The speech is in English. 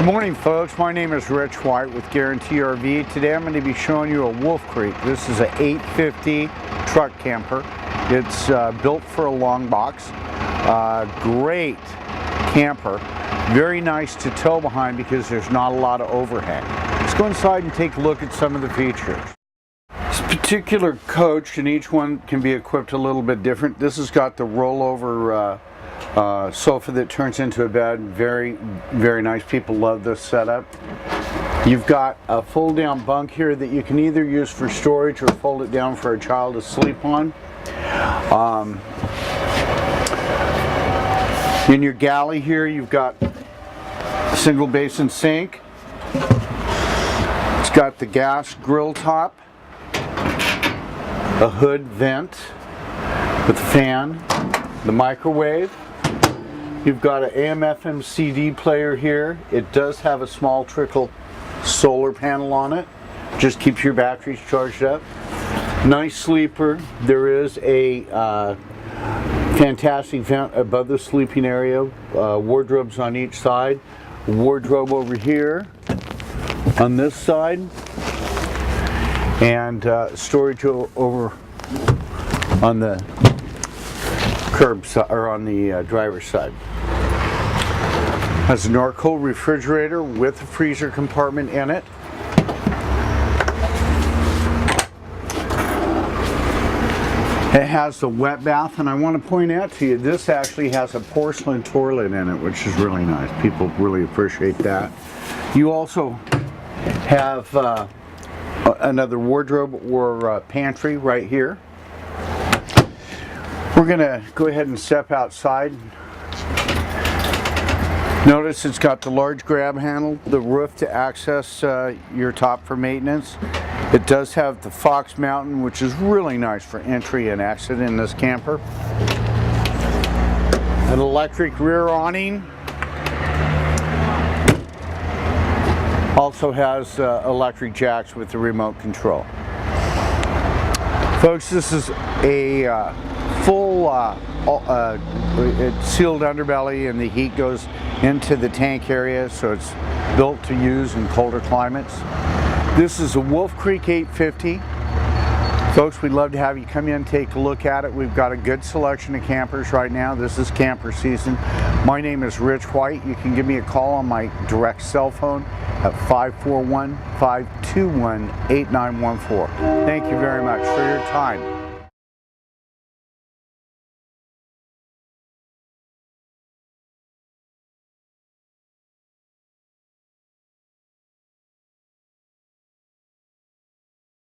Good morning, folks. My name is Rich.White with Guaranty RV. Today I'm going to be showing you a Wolf Creek. This is an 850 truck camper. It's built for a long box. Great camper. Very nice to tow behind because there's not a lot of overhang. Let's go inside and take a look at some of the features. This particular coach, and each one can be equipped a little bit different. This has got the rollover sofa that turns into a bed. Very, very nice. People love this setup. You've got a fold down bunk here that you can either use for storage or fold it down for a child to sleep on. In your galley here, you've got a single basin sink. It's got the gas grill top, a hood vent with a fan, the microwave. You've got an AM/FM CD player here. It does have a small trickle solar panel on it. Just keeps your batteries charged up. Nice sleeper. There is a fantastic vent above the sleeping area. Wardrobes on each side. Wardrobe over here on this side. And storage over on the curb side, or on the driver's side. Has a Northwood refrigerator with a freezer compartment in it. It has the wet bath, and I want to point out to you, this actually has a porcelain toilet in it, which is really nice. People really appreciate that. You also have another wardrobe or pantry right here. We're going to go ahead and step outside. Notice it's got the large grab handle, the roof to access your top for maintenance. It does have the Fox Mountain, which is really nice for entry and exit in this camper. An electric rear awning. Also has electric jacks with the remote control. Folks, this is a full sealed underbelly, and the heat goes into the tank area, so it's built to use in colder climates. This is a Wolf Creek 850. Folks, we'd love to have you come in and take a look at it. We've got a good selection of campers right now. This is camper season. My name is Rich.White. You can give me a call on my direct cell phone at 541-521-8914. Thank you very much for your time.